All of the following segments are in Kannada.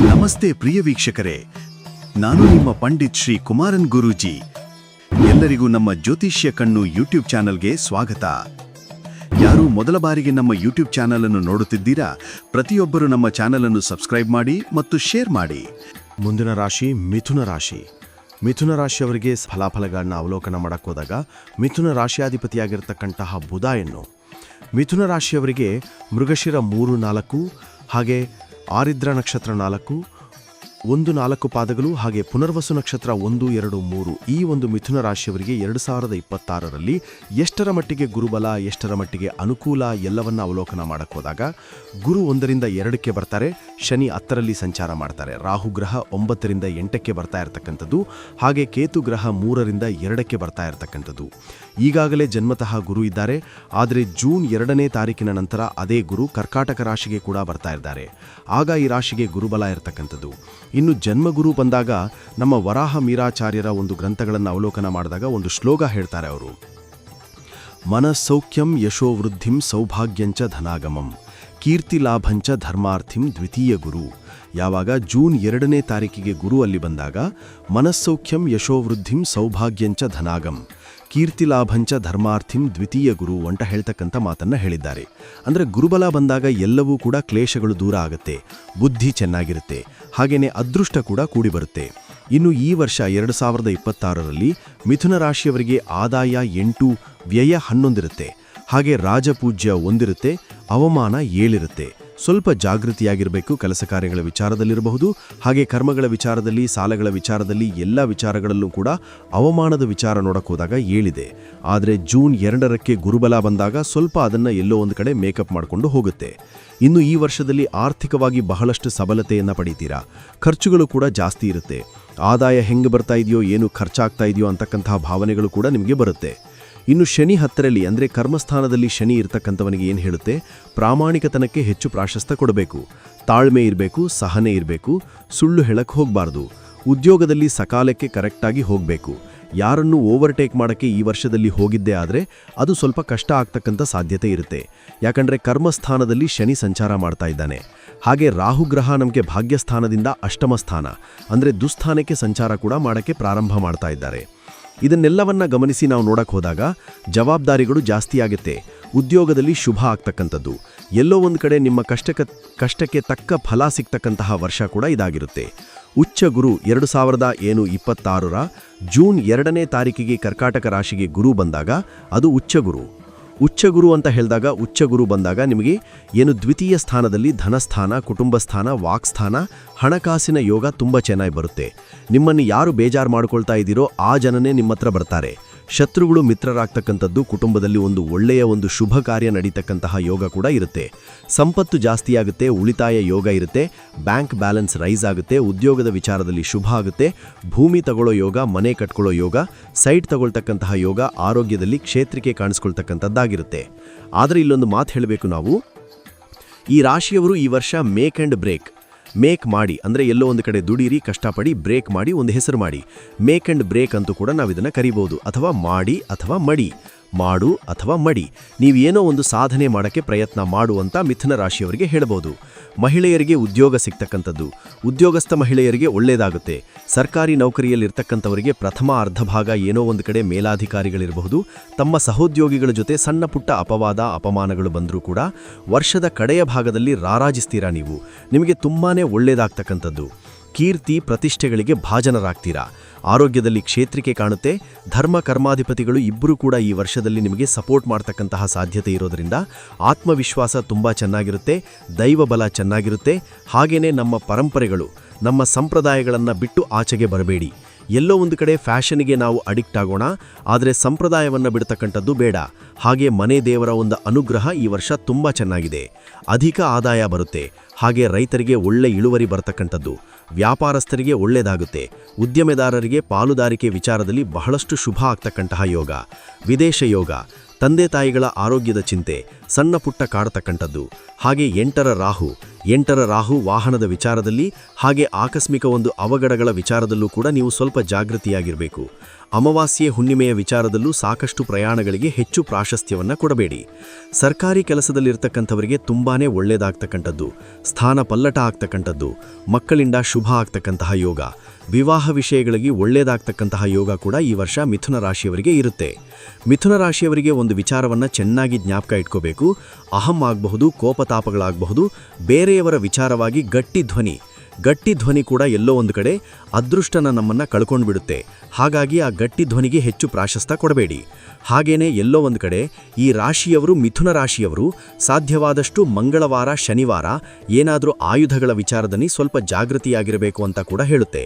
ನಮಸ್ತೆ ಪ್ರಿಯ ವೀಕ್ಷಕರೇ, ನಾನು ನಿಮ್ಮ ಪಂಡಿತ್ ಶ್ರೀ ಕುಮಾರನ್ ಗುರೂಜಿ. ಎಲ್ಲರಿಗೂ ನಮ್ಮ ಜ್ಯೋತಿಷ್ಯ ಕಣ್ಣು ಯೂಟ್ಯೂಬ್ ಚಾನಲ್ಗೆ ಸ್ವಾಗತ. ಯಾರು ಮೊದಲ ಬಾರಿಗೆ ನಮ್ಮ ಯೂಟ್ಯೂಬ್ ಚಾನಲ್ ಅನ್ನು ನೋಡುತ್ತಿದ್ದೀರಾ, ಪ್ರತಿಯೊಬ್ಬರು ನಮ್ಮ ಚಾನಲ್ ಅನ್ನು ಸಬ್ಸ್ಕ್ರೈಬ್ ಮಾಡಿ ಮತ್ತು ಶೇರ್ ಮಾಡಿ. ಮುಂದಿನ ರಾಶಿ ಮಿಥುನ ರಾಶಿ. ಮಿಥುನ ರಾಶಿಯವರಿಗೆ ಫಲಾಫಲಗಳನ್ನ ಅವಲೋಕನ ಮಾಡೋಕ್ಕೋದಾಗ ಮಿಥುನ ರಾಶಿಯಾಧಿಪತಿಯಾಗಿರ್ತಕ್ಕಂತಹ ಬುಧ ಎನ್ನು ಮಿಥುನ ರಾಶಿಯವರಿಗೆ ಮೃಗಶಿರ 3-4 ಹಾಗೆ ಆರಿದ್ರ ನಕ್ಷತ್ರ 4, 1-4 ಪಾದಗಳು ಹಾಗೆ ಪುನರ್ವಸು ನಕ್ಷತ್ರ 1, 2, 3 ಈ ಒಂದು ಮಿಥುನ ರಾಶಿಯವರಿಗೆ 2026ರಲ್ಲಿ ಎಷ್ಟರ ಮಟ್ಟಿಗೆ ಗುರುಬಲ, ಎಷ್ಟರ ಮಟ್ಟಿಗೆ ಅನುಕೂಲ ಎಲ್ಲವನ್ನ ಅವಲೋಕನ ಮಾಡೋಕ್ಕೋದಾಗ ಗುರು 1ರಿಂದ 2ಕ್ಕೆ ಬರ್ತಾರೆ, ಶನಿ 10ರಲ್ಲಿ ಸಂಚಾರ ಮಾಡ್ತಾರೆ, ರಾಹು ಗ್ರಹ 9ರಿಂದ 8ಕ್ಕೆ ಬರ್ತಾ ಇರತಕ್ಕಂಥದ್ದು, ಹಾಗೆ ಕೇತು ಗ್ರಹ 3ರಿಂದ 2ಕ್ಕೆ ಬರ್ತಾ ಇರತಕ್ಕಂಥದ್ದು. ಈಗಾಗಲೇ ಜನ್ಮತಃ ಗುರು ಇದ್ದಾರೆ, ಆದರೆ ಜೂನ್ 2ನೇ ತಾರೀಕಿನ ನಂತರ ಅದೇ ಗುರು ಕರ್ಕಾಟಕ ರಾಶಿಗೆ ಕೂಡ ಬರ್ತಾ ಇದ್ದಾರೆ. ಆಗ ಈ ರಾಶಿಗೆ ಗುರುಬಲ ಇರತಕ್ಕಂಥದ್ದು. ಇನ್ನು ಜನ್ಮಗುರು ಬಂದಾಗ ನಮ್ಮ ವರಾಹ ಮೀರಾಚಾರ್ಯರ ಒಂದು ಗ್ರಂಥಗಳನ್ನು ಅವಲೋಕನ ಮಾಡಿದಾಗ ಒಂದು ಶ್ಲೋಕ ಹೇಳ್ತಾರೆ ಅವರು. ಮನಸ್ಸೌಖ್ಯಂ ಯಶೋವೃದ್ಧಿಂ ಸೌಭಾಗ್ಯಂಚ ಧನಾಗಮಂ ಕೀರ್ತಿಲಾಭಂಚ ಧರ್ಮಾರ್ಥಿಂ ದ್ವಿತೀಯ ಗುರು. ಯಾವಾಗ ಜೂನ್ 2ನೇ ತಾರೀಕಿಗೆ ಗುರು ಅಲ್ಲಿ ಬಂದಾಗ ಮನಸ್ಸೌಖ್ಯಂ ಯಶೋವೃದ್ಧಿಂ ಸೌಭಾಗ್ಯಂಚ ಧನಾಗಂ ಕೀರ್ತಿಲಾಭಂಚ ಧರ್ಮಾರ್ಥಿಂ ದ್ವಿತೀಯ ಗುರು ಅಂತ ಹೇಳ್ತಕ್ಕಂಥ ಮಾತನ್ನ ಹೇಳಿದ್ದಾರೆ. ಅಂದರೆ ಗುರುಬಲ ಬಂದಾಗ ಎಲ್ಲವೂ ಕೂಡ ಕ್ಲೇಶಗಳು ದೂರ ಆಗುತ್ತೆ, ಬುದ್ಧಿ ಚೆನ್ನಾಗಿರುತ್ತೆ, ಹಾಗೇನೆ ಅದೃಷ್ಟ ಕೂಡ ಕೂಡಿ ಬರುತ್ತೆ. ಇನ್ನು ಈ ವರ್ಷ 2026ರಲ್ಲಿ ಮಿಥುನ ರಾಶಿಯವರಿಗೆ ಆದಾಯ 8, ವ್ಯಯ 11 ಇರುತ್ತೆ, ಹಾಗೆ ರಾಜಪೂಜ್ಯ 1 ಇರುತ್ತೆ, ಅವಮಾನ 7 ಇರುತ್ತೆ. ಸ್ವಲ್ಪ ಜಾಗೃತಿಯಾಗಿರಬೇಕು ಕೆಲಸ ಕಾರ್ಯಗಳ ವಿಚಾರದಲ್ಲಿರಬಹುದು, ಹಾಗೆ ಕರ್ಮಗಳ ವಿಚಾರದಲ್ಲಿ, ಸಾಲಗಳ ವಿಚಾರದಲ್ಲಿ, ಎಲ್ಲ ವಿಚಾರಗಳಲ್ಲೂ ಕೂಡ ಅವಮಾನದ ವಿಚಾರ ನೋಡೋಕ್ಕೋದಾಗ 7 ಇದೆ. ಆದರೆ ಜೂನ್ 2ಕ್ಕೆ ಗುರುಬಲ ಬಂದಾಗ ಸ್ವಲ್ಪ ಅದನ್ನು ಎಲ್ಲೋ ಒಂದು ಕಡೆ ಮೇಕಪ್ ಮಾಡಿಕೊಂಡು ಹೋಗುತ್ತೆ. ಇನ್ನು ಈ ವರ್ಷದಲ್ಲಿ ಆರ್ಥಿಕವಾಗಿ ಬಹಳಷ್ಟು ಸಬಲತೆಯನ್ನು ಪಡೀತೀರಾ, ಖರ್ಚುಗಳು ಕೂಡ ಜಾಸ್ತಿ ಇರುತ್ತೆ, ಆದಾಯ ಹೆಂಗೆ ಬರ್ತಾ ಇದೆಯೋ, ಏನು ಖರ್ಚಾಗ್ತಾ ಇದೆಯೋ ಅಂತಕ್ಕಂತಹ ಭಾವನೆಗಳು ಕೂಡ ನಿಮಗೆ ಬರುತ್ತೆ. ಇನ್ನು ಶನಿ 10ರಲ್ಲಿ ಅಂದರೆ ಕರ್ಮಸ್ಥಾನದಲ್ಲಿ ಶನಿ ಇರ್ತಕ್ಕಂಥವನಿಗೆ ಏನು ಹೇಳುತ್ತೆ, ಪ್ರಾಮಾಣಿಕತನಕ್ಕೆ ಹೆಚ್ಚು ಪ್ರಾಶಸ್ತ್ಯ ಕೊಡಬೇಕು, ತಾಳ್ಮೆ ಇರಬೇಕು, ಸಹನೆ ಇರಬೇಕು, ಸುಳ್ಳು ಹೇಳಕ್ಕೆ ಹೋಗಬಾರ್ದು, ಉದ್ಯೋಗದಲ್ಲಿ ಸಕಾಲಕ್ಕೆ ಕರೆಕ್ಟಾಗಿ ಹೋಗಬೇಕು. ಯಾರನ್ನು ಓವರ್ಟೇಕ್ ಮಾಡೋಕ್ಕೆ ಈ ವರ್ಷದಲ್ಲಿ ಹೋಗಿದ್ದೇ ಆದರೆ ಅದು ಸ್ವಲ್ಪ ಕಷ್ಟ ಆಗ್ತಕ್ಕಂಥ ಸಾಧ್ಯತೆ ಇರುತ್ತೆ. ಯಾಕಂದರೆ ಕರ್ಮಸ್ಥಾನದಲ್ಲಿ ಶನಿ ಸಂಚಾರ ಮಾಡ್ತಾ ಇದ್ದಾನೆ, ಹಾಗೆ ರಾಹುಗ್ರಹ ನಮಗೆ ಭಾಗ್ಯಸ್ಥಾನದಿಂದ ಅಷ್ಟಮ ಸ್ಥಾನ ಅಂದರೆ ದುಸ್ಥಾನಕ್ಕೆ ಸಂಚಾರ ಕೂಡ ಮಾಡೋಕ್ಕೆ ಪ್ರಾರಂಭ ಮಾಡ್ತಾ ಇದ್ದಾರೆ. ಇದನ್ನೆಲ್ಲವನ್ನ ಗಮನಿಸಿ ನಾವು ನೋಡಕ್ಕೆ ಹೋದಾಗ ಜವಾಬ್ದಾರಿಗಳು ಜಾಸ್ತಿ ಆಗುತ್ತೆ, ಉದ್ಯೋಗದಲ್ಲಿ ಶುಭ ಆಗ್ತಕ್ಕಂಥದ್ದು, ಎಲ್ಲೋ ಒಂದು ಕಡೆ ನಿಮ್ಮ ಕಷ್ಟಕ್ಕೆ ತಕ್ಕ ಫಲ ಸಿಗ್ತಕ್ಕಂತಹ ವರ್ಷ ಕೂಡ ಇದಾಗಿರುತ್ತೆ. ಉಚ್ಚ ಗುರು 2026ರ ಜೂನ್ 2ನೇ ತಾರೀಕಿಗೆ ಕರ್ಕಾಟಕ ರಾಶಿಗೆ ಗುರು ಬಂದಾಗ ಅದು ಉಚ್ಚಗುರು ಅಂತ ಹೇಳಿದಾಗ ಉಚ್ಚಗುರು ಬಂದಾಗ ನಿಮಗೆ ಏನು ದ್ವಿತೀಯ ಸ್ಥಾನದಲ್ಲಿ ಧನಸ್ಥಾನ, ಕುಟುಂಬ ಸ್ಥಾನ, ವಾಕ್ಸ್ಥಾನ, ಹಣಕಾಸಿನ ಯೋಗ ತುಂಬ ಚೆನ್ನಾಗಿ ಬರುತ್ತೆ. ನಿಮ್ಮನ್ನು ಯಾರು ಬೇಜಾರು ಮಾಡ್ಕೊಳ್ತಾ ಇದ್ದೀರೋ ಆ ಜನನೇ ನಿಮ್ಮ ಹತ್ರ ಬರ್ತಾರೆ. ಶತ್ರುಗಳು ಮಿತ್ರರಾಗ್ತಕ್ಕಂಥದ್ದು, ಕುಟುಂಬದಲ್ಲಿ ಒಂದು ಒಳ್ಳೆಯ ಒಂದು ಶುಭ ಕಾರ್ಯ ನಡೀತಕ್ಕಂತಹ ಯೋಗ ಕೂಡ ಇರುತ್ತೆ. ಸಂಪತ್ತು ಜಾಸ್ತಿಯಾಗುತ್ತೆ, ಉಳಿತಾಯ ಯೋಗ ಇರುತ್ತೆ, ಬ್ಯಾಂಕ್ ಬ್ಯಾಲೆನ್ಸ್ ರೈಸ್ ಆಗುತ್ತೆ, ಉದ್ಯೋಗದ ವಿಚಾರದಲ್ಲಿ ಶುಭ ಆಗುತ್ತೆ, ಭೂಮಿ ತಗೊಳ್ಳೋ ಯೋಗ, ಮನೆ ಕಟ್ಕೊಳ್ಳೋ ಯೋಗ, ಸೈಟ್ ತಗೊಳ್ತಕ್ಕಂತಹ ಯೋಗ, ಆರೋಗ್ಯದಲ್ಲಿ ಕ್ಷೇತ್ರಕ್ಕೆ ಕಾಣಿಸ್ಕೊಳ್ತಕ್ಕಂಥದ್ದಾಗಿರುತ್ತೆ. ಆದರೆ ಇಲ್ಲೊಂದು ಮಾತು ಹೇಳಬೇಕು ನಾವು, ಈ ರಾಶಿಯವರು ಈ ವರ್ಷ ಮೇಕ್ ಮಾಡಿ ಅಂದರೆ ಎಲ್ಲೋ ಒಂದು ಕಡೆ ದುಡೀರಿ, ಕಷ್ಟಪಡಿ, ಬ್ರೇಕ್ ಮಾಡಿ, ಒಂದು ಹೆಸರು ಮಾಡಿ. ಮೇಕ್ ಆ್ಯಂಡ್ ಬ್ರೇಕ್ ಅಂತೂ ಕೂಡ ನಾವು ಇದನ್ನು ಕರಿಬೋದು, ಅಥವಾ ಮಾಡಿ ಅಥವಾ ಮಡಿ, ಮಾಡು ಅಥವಾ ಮಡಿ. ನೀವೇನೋ ಒಂದು ಸಾಧನೆ ಮಾಡೋಕ್ಕೆ ಪ್ರಯತ್ನ ಮಾಡುವಂತ ಮಿಥುನ ರಾಶಿಯವರಿಗೆ ಹೇಳಬಹುದು. ಮಹಿಳೆಯರಿಗೆ ಉದ್ಯೋಗ ಸಿಗ್ತಕ್ಕಂಥದ್ದು, ಉದ್ಯೋಗಸ್ಥ ಮಹಿಳೆಯರಿಗೆ ಒಳ್ಳೆಯದಾಗುತ್ತೆ. ಸರ್ಕಾರಿ ನೌಕರಿಯಲ್ಲಿರ್ತಕ್ಕಂಥವರಿಗೆ ಪ್ರಥಮ ಅರ್ಧ ಭಾಗ ಏನೋ ಒಂದು ಕಡೆ ಮೇಲಾಧಿಕಾರಿಗಳಿರಬಹುದು, ತಮ್ಮ ಸಹೋದ್ಯೋಗಿಗಳ ಜೊತೆ ಸಣ್ಣ ಪುಟ್ಟ ಅಪವಾದ ಅಪಮಾನಗಳು ಬಂದರೂ ಕೂಡ ವರ್ಷದ ಕಡೆಯ ಭಾಗದಲ್ಲಿ ರಾರಾಜಿಸ್ತೀರಾ ನೀವು, ನಿಮಗೆ ತುಂಬಾ ಒಳ್ಳೆಯದಾಗ್ತಕ್ಕಂಥದ್ದು. ಕೀರ್ತಿ ಪ್ರತಿಷ್ಠೆಗಳಿಗೆ ಭಾಜನರಾಗ್ತೀರಾ. ಆರೋಗ್ಯದಲ್ಲಿ ಕ್ಷೇತ್ರಕ್ಕೆ ಕಾಣುತ್ತೆ. ಧರ್ಮ ಕರ್ಮಾಧಿಪತಿಗಳು ಇಬ್ಬರೂ ಕೂಡ ಈ ವರ್ಷದಲ್ಲಿ ನಿಮಗೆ ಸಪೋರ್ಟ್ ಮಾಡ್ತಕ್ಕಂತಹ ಸಾಧ್ಯತೆ ಇರೋದರಿಂದ ಆತ್ಮವಿಶ್ವಾಸ ತುಂಬ ಚೆನ್ನಾಗಿರುತ್ತೆ, ದೈವ ಬಲ ಚೆನ್ನಾಗಿರುತ್ತೆ. ಹಾಗೇನೆ ನಮ್ಮ ಪರಂಪರೆಗಳು, ನಮ್ಮ ಸಂಪ್ರದಾಯಗಳನ್ನು ಬಿಟ್ಟು ಆಚೆಗೆ ಬರಬೇಡಿ. ಎಲ್ಲೋ ಒಂದು ಕಡೆ ಫ್ಯಾಷನ್ಗೆ ನಾವು ಅಡಿಕ್ಟ್ ಆಗೋಣ, ಆದರೆ ಸಂಪ್ರದಾಯವನ್ನು ಬಿಡ್ತಕ್ಕಂಥದ್ದು ಬೇಡ. ಹಾಗೆ ಮನೆ ದೇವರ ಒಂದು ಅನುಗ್ರಹ ಈ ವರ್ಷ ತುಂಬ ಚೆನ್ನಾಗಿದೆ, ಅಧಿಕ ಆದಾಯ ಬರುತ್ತೆ. ಹಾಗೆ ರೈತರಿಗೆ ಒಳ್ಳೆ ಇಳುವರಿ ಬರ್ತಕ್ಕಂಥದ್ದು, ವ್ಯಾಪಾರಸ್ಥರಿಗೆ ಒಳ್ಳೆಯದಾಗುತ್ತೆ, ಉದ್ಯಮೆದಾರರಿಗೆ ಪಾಲುದಾರಿಕೆ ವಿಚಾರದಲ್ಲಿ ಬಹಳಷ್ಟು ಶುಭ ಆಗ್ತಕ್ಕಂತಹ ಯೋಗ, ವಿದೇಶ ಯೋಗ, ತಂದೆ ತಾಯಿಗಳ ಆರೋಗ್ಯದ ಚಿಂತೆ, ಸಣ್ಣ ಪುಟ್ಟ ಕಾಡತಕ್ಕಂಥದ್ದು. ಹಾಗೆ 8ರ ರಾಹು ವಾಹನದ ವಿಚಾರದಲ್ಲಿ ಹಾಗೆ ಆಕಸ್ಮಿಕ ಒಂದು ಅವಘಡಗಳ ವಿಚಾರದಲ್ಲೂ ಕೂಡ ನೀವು ಸ್ವಲ್ಪ ಜಾಗೃತಿಯಾಗಿರಬೇಕು. ಅಮಾವಾಸ್ಯೆ ಹುಣ್ಣಿಮೆಯ ವಿಚಾರದಲ್ಲೂ ಸಾಕಷ್ಟು ಪ್ರಯಾಣಗಳಿಗೆ ಹೆಚ್ಚು ಪ್ರಾಶಸ್ತ್ಯವನ್ನು ಕೊಡಬೇಡಿ. ಸರ್ಕಾರಿ ಕೆಲಸದಲ್ಲಿರ್ತಕ್ಕಂಥವರಿಗೆ ತುಂಬಾನೇ ಒಳ್ಳೆಯದಾಗ್ತಕ್ಕಂಥದ್ದು, ಸ್ಥಾನ ಪಲ್ಲಟ ಆಗ್ತಕ್ಕಂಥದ್ದು, ಮಕ್ಕಳಿಂದ ಶುಭ ಆಗ್ತಕ್ಕಂತಹ ಯೋಗ, ವಿವಾಹ ವಿಷಯಗಳಿಗೆ ಒಳ್ಳೆಯದಾಗ್ತಕ್ಕಂತಹ ಯೋಗ ಕೂಡ ಈ ವರ್ಷ ಮಿಥುನ ರಾಶಿಯವರಿಗೆ ಇರುತ್ತೆ. ಮಿಥುನ ರಾಶಿಯವರಿಗೆ ಒಂದು ವಿಚಾರವನ್ನು ಚೆನ್ನಾಗಿ ಜ್ಞಾಪಕ ಇಟ್ಕೋಬೇಕು. ಅಹಂ ಆಗಬಹುದು, ಕೋಪತಾಪಗಳಾಗಬಹುದು, ಬೇರೆಯವರ ವಿಚಾರವಾಗಿ ಗಟ್ಟಿ ಧ್ವನಿ ಕೂಡ ಎಲ್ಲೋ ಒಂದು ಕಡೆ ಅದೃಷ್ಟನ ನಮ್ಮನ್ನು ಕಳ್ಕೊಂಡು ಬಿಡುತ್ತೆ. ಹಾಗಾಗಿ ಆ ಗಟ್ಟಿ ಧ್ವನಿಗೆ ಹೆಚ್ಚು ಪ್ರಾಶಸ್ತ್ಯ ಕೊಡಬೇಡಿ. ಹಾಗೇನೆ ಎಲ್ಲೋ ಒಂದು ಕಡೆ ಈ ರಾಶಿಯವರು, ಮಿಥುನ ರಾಶಿಯವರು ಸಾಧ್ಯವಾದಷ್ಟು ಮಂಗಳವಾರ, ಶನಿವಾರ ಏನಾದರೂ ಆಯುಧಗಳ ವಿಚಾರದಲ್ಲಿ ಸ್ವಲ್ಪ ಜಾಗೃತಿಯಾಗಿರಬೇಕು ಅಂತ ಕೂಡ ಹೇಳುತ್ತೆ.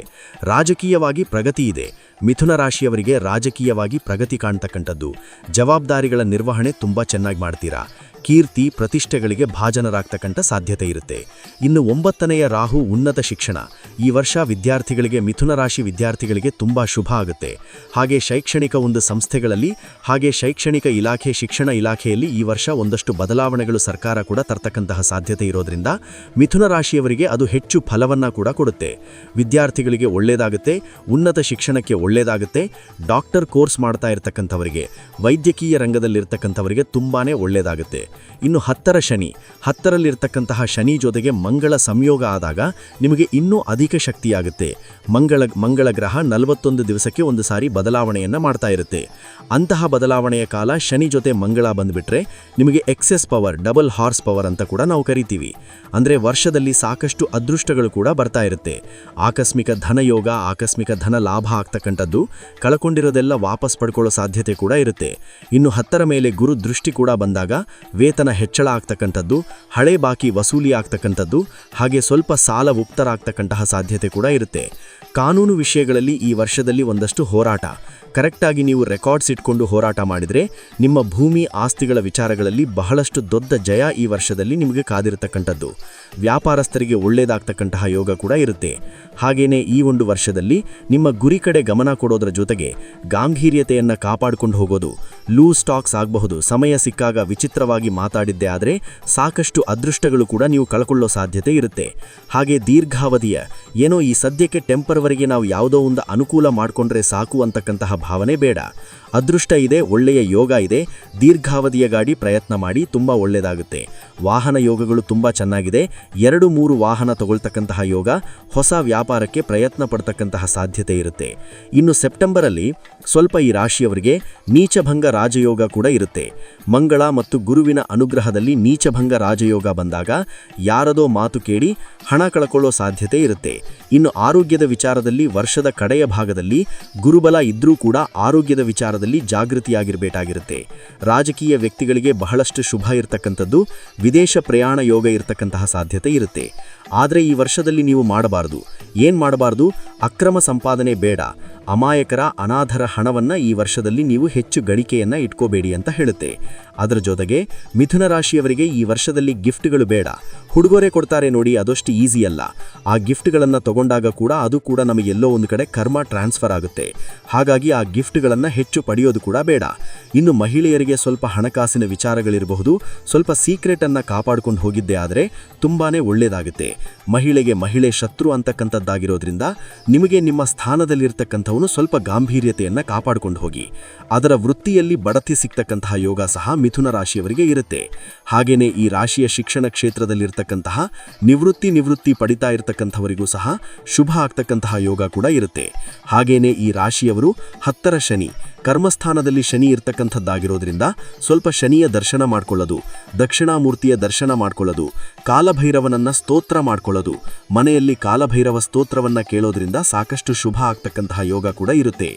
ರಾಜಕೀಯವಾಗಿ ಪ್ರಗತಿ ಇದೆ. ಮಿಥುನ ರಾಶಿಯವರಿಗೆ ರಾಜಕೀಯವಾಗಿ ಪ್ರಗತಿ ಕಾಣ್ತಕ್ಕಂಥದ್ದು. ಜವಾಬ್ದಾರಿಗಳ ನಿರ್ವಹಣೆ ತುಂಬ ಚೆನ್ನಾಗಿ ಮಾಡ್ತೀರಾ. ಕೀರ್ತಿ ಪ್ರತಿಷ್ಠೆಗಳಿಗೆ ಭಾಜನರಾಗ್ತಕ್ಕಂಥ ಸಾಧ್ಯತೆ ಇರುತ್ತೆ. ಇನ್ನು 9ನೆಯ ರಾಹು ಉನ್ನತ ಶಿಕ್ಷಣ. ಈ ವರ್ಷ ವಿದ್ಯಾರ್ಥಿಗಳಿಗೆ, ಮಿಥುನ ರಾಶಿ ವಿದ್ಯಾರ್ಥಿಗಳಿಗೆ ತುಂಬ ಶುಭ ಆಗುತ್ತೆ. ಹಾಗೆ ಶೈಕ್ಷಣಿಕ ಒಂದು ಸಂಸ್ಥೆಗಳಲ್ಲಿ ಹಾಗೆ ಶೈಕ್ಷಣಿಕ ಇಲಾಖೆ, ಶಿಕ್ಷಣ ಇಲಾಖೆಯಲ್ಲಿ ಈ ವರ್ಷ ಒಂದಷ್ಟು ಬದಲಾವಣೆಗಳು ಸರ್ಕಾರ ಕೂಡ ತರ್ತಕ್ಕಂತಹ ಸಾಧ್ಯತೆ ಇರೋದ್ರಿಂದ ಮಿಥುನ ರಾಶಿಯವರಿಗೆ ಅದು ಹೆಚ್ಚು ಫಲವನ್ನು ಕೂಡ ಕೊಡುತ್ತೆ. ವಿದ್ಯಾರ್ಥಿಗಳಿಗೆ ಒಳ್ಳೆಯದಾಗುತ್ತೆ, ಉನ್ನತ ಶಿಕ್ಷಣಕ್ಕೆ ಒಳ್ಳೆಯದಾಗುತ್ತೆ. ಡಾಕ್ಟರ್ ಕೋರ್ಸ್ ಮಾಡ್ತಾ ಇರತಕ್ಕಂಥವರಿಗೆ, ವೈದ್ಯಕೀಯ ರಂಗದಲ್ಲಿರ್ತಕ್ಕಂಥವರಿಗೆ ತುಂಬಾ ಒಳ್ಳೆಯದಾಗುತ್ತೆ. ಇನ್ನು 10ರ ಶನಿ, 10ರಲ್ಲಿರ್ತಕ್ಕಂತಹ ಶನಿ ಜೊತೆಗೆ ಮಂಗಳ ಸಂಯೋಗ ಆದಾಗ ನಿಮಗೆ ಇನ್ನೂ ಅಧಿಕ ಶಕ್ತಿಯಾಗುತ್ತೆ. ಮಂಗಳ ಗ್ರಹ 41 ದಿವಸಕ್ಕೆ ಒಂದು ಸಾರಿ ಬದಲಾವಣೆಯನ್ನು ಮಾಡ್ತಾ ಇರುತ್ತೆ. ಅಂತಹ ಬದಲಾವಣೆಯ ಕಾಲ ಶನಿ ಜೊತೆ ಮಂಗಳ ಬಂದುಬಿಟ್ರೆ ನಿಮಗೆ excess power, double horse power ಅಂತ ಕೂಡ ನಾವು ಕರಿತೀವಿ. ಅಂದರೆ ವರ್ಷದಲ್ಲಿ ಸಾಕಷ್ಟು ಅದೃಷ್ಟಗಳು ಕೂಡ ಬರ್ತಾ ಇರುತ್ತೆ. ಆಕಸ್ಮಿಕ ಧನಯೋಗ, ಆಕಸ್ಮಿಕ ಧನ ಲಾಭ ಆಗ್ತಕ್ಕಂಥದ್ದು, ಕಳ್ಕೊಂಡಿರೋದೆಲ್ಲ ವಾಪಸ್ ಪಡ್ಕೊಳ್ಳೋ ಸಾಧ್ಯತೆ ಕೂಡ ಇರುತ್ತೆ. ಇನ್ನು 10ರ ಮೇಲೆ ಗುರು ದೃಷ್ಟಿ ಕೂಡ ಬಂದಾಗ ವೇತನ ಹೆಚ್ಚಳ ಆಗ್ತಕ್ಕಂಥದ್ದು, ಹಳೆ ಬಾಕಿ ವಸೂಲಿ ಆಗ್ತಕ್ಕಂಥದ್ದು, ಹಾಗೆ ಸ್ವಲ್ಪ ಸಾಲ ಮುಕ್ತರಾಗ್ತಕ್ಕಂತಹ ಸಾಧ್ಯತೆ ಕೂಡ ಇರುತ್ತೆ. ಕಾನೂನು ವಿಷಯಗಳಲ್ಲಿ ಈ ವರ್ಷದಲ್ಲಿ ಒಂದಷ್ಟು ಹೋರಾಟ, ಕರೆಕ್ಟಾಗಿ ನೀವು ರೆಕಾರ್ಡ್ಸ್ ಇಟ್ಕೊಂಡು ಹೋರಾಟ ಮಾಡಿದರೆ ನಿಮ್ಮ ಭೂಮಿ ಆಸ್ತಿಗಳ ವಿಚಾರಗಳಲ್ಲಿ ಬಹಳಷ್ಟು ದೊಡ್ಡ ಜಯ ಈ ವರ್ಷದಲ್ಲಿ ನಿಮಗೆ ಕಾದಿರತಕ್ಕಂಥದ್ದು. ವ್ಯಾಪಾರಸ್ಥರಿಗೆ ಒಳ್ಳೆಯದಾಗ್ತಕ್ಕಂತಹ ಯೋಗ ಕೂಡ ಇರುತ್ತೆ. ಹಾಗೇನೇ ಈ ಒಂದು ವರ್ಷದಲ್ಲಿ ನಿಮ್ಮ ಗುರಿ ಕಡೆ ಗಮನ ಕೊಡೋದ್ರ ಜೊತೆಗೆ ಗಾಂಭೀರ್ಯತೆಯನ್ನು ಕಾಪಾಡಿಕೊಂಡು ಹೋಗೋದು. ಲೂಸ್ ಟಾಕ್ಸ್ ಆಗಬಹುದು, ಸಮಯ ಸಿಕ್ಕಾಗ ವಿಚಿತ್ರವಾಗಿ ಮಾತಾಡಿದ್ದೇ ಆದರೆ ಸಾಕಷ್ಟು ಅದೃಷ್ಟಗಳು ಕೂಡ ನೀವು ಕಳ್ಕೊಳ್ಳೋ ಸಾಧ್ಯತೆ ಇರುತ್ತೆ. ಹಾಗೆ ದೀರ್ಘಾವಧಿಯ ಏನೋ ಈ ಸದ್ಯಕ್ಕೆ ಟೆಂಪರ್ವರೆಗೆ ನಾವು ಯಾವುದೋ ಒಂದು ಅನುಕೂಲ ಮಾಡಿಕೊಂಡ್ರೆ ಸಾಕು ಅಂತಕ್ಕಂತಹ ಭಾವನೆ ಬೇಡ. ಅದೃಷ್ಟ ಇದೆ, ಒಳ್ಳೆಯ ಯೋಗ ಇದೆ, ದೀರ್ಘಾವಧಿಯ ಗಾಡಿ ಪ್ರಯತ್ನ ಮಾಡಿ, ತುಂಬ ಒಳ್ಳೆಯದಾಗುತ್ತೆ. ವಾಹನ ಯೋಗಗಳು ತುಂಬ ಚೆನ್ನಾಗಿದೆ. 2-3 ವಾಹನ ತಗೊಳ್ತಕ್ಕಂತಹ ಯೋಗ, ಹೊಸ ವ್ಯಾಪಾರಕ್ಕೆ ಪ್ರಯತ್ನ ಪಡ್ತಕ್ಕಂತಹ ಸಾಧ್ಯತೆ ಇರುತ್ತೆ. ಇನ್ನು ಸೆಪ್ಟೆಂಬರಲ್ಲಿ ಸ್ವಲ್ಪ ಈ ರಾಶಿಯವರಿಗೆ ನೀಚಭಂಗ ರಾಜಯೋಗ ಕೂಡ ಇರುತ್ತೆ. ಮಂಗಳ ಮತ್ತು ಗುರುವಿನ ಅನುಗ್ರಹದಲ್ಲಿ ನೀಚಭಂಗ ರಾಜಯೋಗ ಬಂದಾಗ ಯಾರದೋ ಮಾತು ಕೇಳಿ ಹಣ ಕಳ್ಕೊಳ್ಳೋ ಸಾಧ್ಯತೆ ಇರುತ್ತೆ. ಇನ್ನು ಆರೋಗ್ಯದ ವಿಚಾರದಲ್ಲಿ ವರ್ಷದ ಕಡೆಯ ಭಾಗದಲ್ಲಿ ಗುರುಬಲ ಇದ್ರೂ ಕೂಡ ಆರೋಗ್ಯದ ವಿಚಾರದಲ್ಲಿ ಜಾಗೃತಿಯಾಗಿರಬೇಕಾಗಿರುತ್ತೆ. ರಾಜಕೀಯ ವ್ಯಕ್ತಿಗಳಿಗೆ ಬಹಳಷ್ಟು ಶುಭ ಇರತಕ್ಕಂಥದ್ದು, ವಿದೇಶ ಪ್ರಯಾಣ ಯೋಗ ಇರತಕ್ಕಂತಹ ಸಾಧ್ಯತೆ ಇರುತ್ತೆ. ಆದರೆ ಈ ವರ್ಷದಲ್ಲಿ ನೀವು ಮಾಡಬಾರ್ದು, ಅಕ್ರಮ ಸಂಪಾದನೆ ಬೇಡ. ಅಮಾಯಕರ, ಅನಾಥರ ಹಣವನ್ನು ಈ ವರ್ಷದಲ್ಲಿ ನೀವು ಹೆಚ್ಚು ಗಳಿಕೆಯನ್ನು ಇಟ್ಕೋಬೇಡಿ ಅಂತ ಹೇಳುತ್ತೆ. ಅದರ ಜೊತೆಗೆ ಮಿಥುನ ರಾಶಿಯವರಿಗೆ ಈ ವರ್ಷದಲ್ಲಿ ಗಿಫ್ಟ್ಗಳು ಬೇಡ. ಉಡುಗೊರೆ ಕೊಡ್ತಾರೆ ನೋಡಿ, ಅದಷ್ಟು ಈಸಿ ಅಲ್ಲ. ಆ ಗಿಫ್ಟ್ಗಳನ್ನು ತಗೊಂಡಾಗ ಕೂಡ ಅದು ಕೂಡ ನಮಗೆಲ್ಲೋ ಒಂದು ಕಡೆ ಕರ್ಮ ಟ್ರಾನ್ಸ್ಫರ್ ಆಗುತ್ತೆ. ಹಾಗಾಗಿ ಆ ಗಿಫ್ಟ್ಗಳನ್ನು ಹೆಚ್ಚು ಪಡೆಯೋದು ಕೂಡ ಬೇಡ. ಇನ್ನು ಮಹಿಳೆಯರಿಗೆ ಸ್ವಲ್ಪ ಹಣಕಾಸಿನ ವಿಚಾರಗಳಿರಬಹುದು, ಸ್ವಲ್ಪ ಸೀಕ್ರೆಟನ್ನು ಕಾಪಾಡಿಕೊಂಡು ಹೋಗಿದ್ದೇ ಆದರೆ ತುಂಬಾ ಒಳ್ಳೆಯದಾಗುತ್ತೆ. ಮಹಿಳೆ ಶತ್ರು ಅಂತಕ್ಕಂಥದ್ದಾಗಿರೋದ್ರಿಂದ ನಿಮಗೆ ನಿಮ್ಮ ಸ್ಥಾನದಲ್ಲಿರ್ತಕ್ಕಂಥವನು ಸ್ವಲ್ಪ ಗಾಂಭೀರ್ಯತೆಯನ್ನು ಕಾಪಾಡಿಕೊಂಡು ಹೋಗಿ. ಅದರ ವೃತ್ತಿಯಲ್ಲಿ ಬಡತಿ ಸಿಗ್ತಕ್ಕಂತಹ ಯೋಗ ಸಹ ಮಿಥುನ ರಾಶಿಯವರಿಗೆ ಇರುತ್ತೆ. ಹಾಗೆಯೇ ಈ ರಾಶಿಯ ಶಿಕ್ಷಣ ಕ್ಷೇತ್ರದಲ್ಲಿರ್ತಕ್ಕಂತಹ ನಿವೃತ್ತಿ ಪಡಿತಾ ಇರತಕ್ಕಂಥವರಿಗೂ ಸಹ ಶುಭ ಆಗ್ತಕ್ಕಂತಹ ಯೋಗ ಕೂಡ ಇರುತ್ತೆ. ಹಾಗೆಯೇ ಈ ರಾಶಿಯವರು 10ರ ಶನಿ, ಕರ್ಮಸ್ಥಾನದಲ್ಲಿ ಶನಿ ಇರ್ತಕ್ಕಂಥದ್ದಾಗಿರೋದ್ರಿಂದ ಸ್ವಲ್ಪ ಶನಿಯ ದರ್ಶನ ಮಾಡ್ಕೊಳ್ಳೋದು, ದಕ್ಷಿಣಾಮೂರ್ತಿಯ ದರ್ಶನ ಮಾಡ್ಕೊಳ್ಳೋದು, ಕಾಲಭೈರವನನ್ನ ಸ್ತೋತ್ರ ಮಾಡ್ಕೊಳ್ಳೋದು, ಮನೆಯಲ್ಲಿ ಕಾಲಭೈರವ ಸ್ತೋತ್ರವನ್ನ ಕೇಳೋದ್ರಿಂದ ಸಾಕಷ್ಟು ಶುಭ ಆಗ್ತಕ್ಕಂತಹ ಯೋಗ ಕೂಡ ಇರುತ್ತೆ.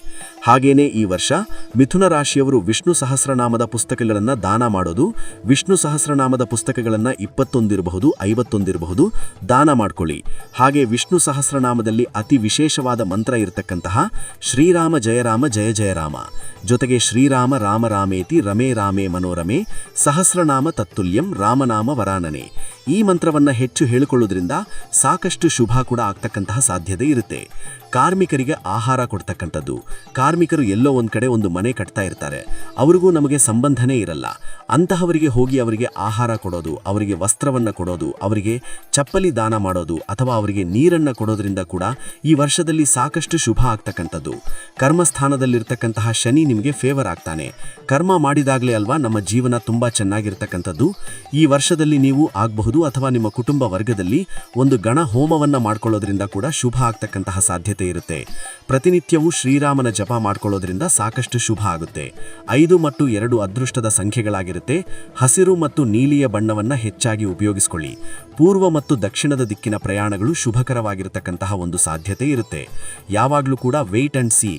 ಹಾಗೇನೇ ಈ ವರ್ಷ ಮಿಥುನ ರಾಶಿಯವರು ವಿಷ್ಣು ಸಹಸ್ರನಾಮದ ಪುಸ್ತಕಗಳನ್ನು ದಾನ ಮಾಡೋದು, ವಿಷ್ಣು ಸಹಸ್ರನಾಮದ ಪುಸ್ತಕಗಳನ್ನು 21 ಇರಬಹುದು, 51 ಇರಬಹುದು, ದಾನ ಮಾಡ್ಕೊಳ್ಳಿ. ಹಾಗೆ ವಿಷ್ಣು ಸಹಸ್ರನಾಮದಲ್ಲಿ ಅತಿ ವಿಶೇಷವಾದ ಮಂತ್ರ ಇರತಕ್ಕಂತಹ ಶ್ರೀರಾಮ ಜಯ ರಾಮ ಜಯ ಜಯ ರಾಮ, ಜೊತೆಗೆ ಶ್ರೀರಾಮ ರಾಮ ರಾಮೇತಿ ರಮೇ ರಾಮೇ ಮನೋರಮೆ ಸಹಸ್ರನಾಮ ತತ್ತುಲ್ಯಂ ರಾಮನಾಮ ವರಾನನೆ, ಈ ಮಂತ್ರವನ್ನು ಹೆಚ್ಚು ಹೇಳಿಕೊಳ್ಳೋದ್ರಿಂದ ಸಾಕಷ್ಟು ಶುಭ ಕೂಡ ಆಗ್ತಕ್ಕಂತಹ ಸಾಧ್ಯತೆ ಇರುತ್ತೆ. ಕಾರ್ಮಿಕರಿಗೆ ಆಹಾರ ಕೊಡ್ತಕ್ಕಂಥದ್ದು, ಕಾರ್ಮಿಕರು ಎಲ್ಲೋ ಒಂದು ಕಡೆ ಒಂದು ಮನೆ ಕಟ್ತಾ ಇರ್ತಾರೆ, ಅವ್ರಿಗೂ ನಮಗೆ ಸಂಬಂಧನೇ ಇರಲ್ಲ. ಅಂತಹವರಿಗೆ ಹೋಗಿ ಅವರಿಗೆ ಆಹಾರ ಕೊಡೋದು, ಅವರಿಗೆ ವಸ್ತ್ರವನ್ನು ಕೊಡೋದು, ಅವರಿಗೆ ಚಪ್ಪಲಿ ದಾನ ಮಾಡೋದು ಅಥವಾ ಅವರಿಗೆ ನೀರನ್ನು ಕೊಡೋದ್ರಿಂದ ಕೂಡ ಈ ವರ್ಷದಲ್ಲಿ ಸಾಕಷ್ಟು ಶುಭ ಆಗ್ತಕ್ಕಂಥದ್ದು. ಕರ್ಮಸ್ಥಾನದಲ್ಲಿರ್ತಕ್ಕಂತಹ ಶನಿ ನಿಮಗೆ ಫೇವರ್ ಆಗ್ತಾನೆ. ಕರ್ಮ ಮಾಡಿದಾಗಲೇ ಅಲ್ವಾ ನಮ್ಮ ಜೀವನ ತುಂಬ ಚೆನ್ನಾಗಿರ್ತಕ್ಕಂಥದ್ದು. ಈ ವರ್ಷದಲ್ಲಿ ನೀವು ಆಗಬಹುದು ಅಥವಾ ನಿಮ್ಮ ಕುಟುಂಬ ವರ್ಗದಲ್ಲಿ ಒಂದು ಗಣ ಹೋಮವನ್ನು ಮಾಡ್ಕೊಳ್ಳೋದ್ರಿಂದ ಕೂಡ ಶುಭ ಆಗ್ತಕ್ಕಂತಹ ಸಾಧ್ಯತೆ ಇರುತ್ತೆ. ಪ್ರತಿನಿತ್ಯವೂ ಶ್ರೀರಾಮನ ಜಪ ಮಾಡ್ಕೊಳ್ಳೋದ್ರಿಂದ ಸಾಕಷ್ಟು ಶುಭ ಆಗುತ್ತೆ. 5 ಮತ್ತು 2 ಅದೃಷ್ಟದ ಸಂಖ್ಯೆಗಳಾಗಿರುತ್ತೆ. ಹಸಿರು ಮತ್ತು ನೀಲಿಯ ಬಣ್ಣವನ್ನು ಹೆಚ್ಚಾಗಿ ಉಪಯೋಗಿಸ್ಕೊಳ್ಳಿ. ಪೂರ್ವ ಮತ್ತು ದಕ್ಷಿಣದ ದಿಕ್ಕಿನ ಪ್ರಯಾಣಗಳು ಶುಭಕರವಾಗಿರತಕ್ಕಂತಹ ಒಂದು ಸಾಧ್ಯತೆ ಇರುತ್ತೆ. ಯಾವಾಗಲೂ ಕೂಡ ವೇಟ್ ಅಂಡ್ ಸಿ,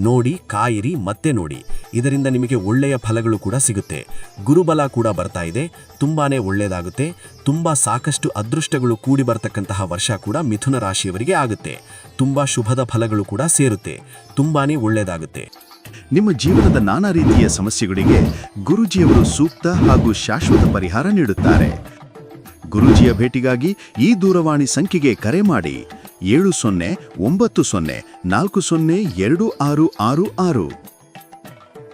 ನೋಡಿ, ಕಾಯಿರಿ, ಮತ್ತೆ ನೋಡಿ. ಇದರಿಂದ ನಿಮಗೆ ಒಳ್ಳೆಯ ಫಲಗಳು ಕೂಡ ಸಿಗುತ್ತೆ. ಗುರುಬಲ ಕೂಡ ಬರ್ತಾ ಇದೆ, ತುಂಬಾನೇ ಒಳ್ಳೆಯದಾಗುತ್ತೆ. ತುಂಬ ಸಾಕಷ್ಟು ಅದೃಷ್ಟಗಳು ಕೂಡಿ ಬರ್ತಕ್ಕಂತಹ ವರ್ಷ ಕೂಡ ಮಿಥುನ ರಾಶಿಯವರಿಗೆ ಆಗುತ್ತೆ. ತುಂಬ ಶುಭದ ಫಲಗಳು ಕೂಡ ಸೇರುತ್ತೆ, ತುಂಬಾನೇ ಒಳ್ಳೆಯದಾಗುತ್ತೆ. ನಿಮ್ಮ ಜೀವನದ ನಾನಾ ರೀತಿಯ ಸಮಸ್ಯೆಗಳಿಗೆ ಗುರೂಜಿಯವರು ಸೂಕ್ತ ಹಾಗೂ ಶಾಶ್ವತ ಪರಿಹಾರ ನೀಡುತ್ತಾರೆ. ಗುರೂಜಿಯ ಭೇಟಿಗಾಗಿ ಈ ದೂರವಾಣಿ ಸಂಖ್ಯೆಗೆ ಕರೆ ಮಾಡಿ 7090402666.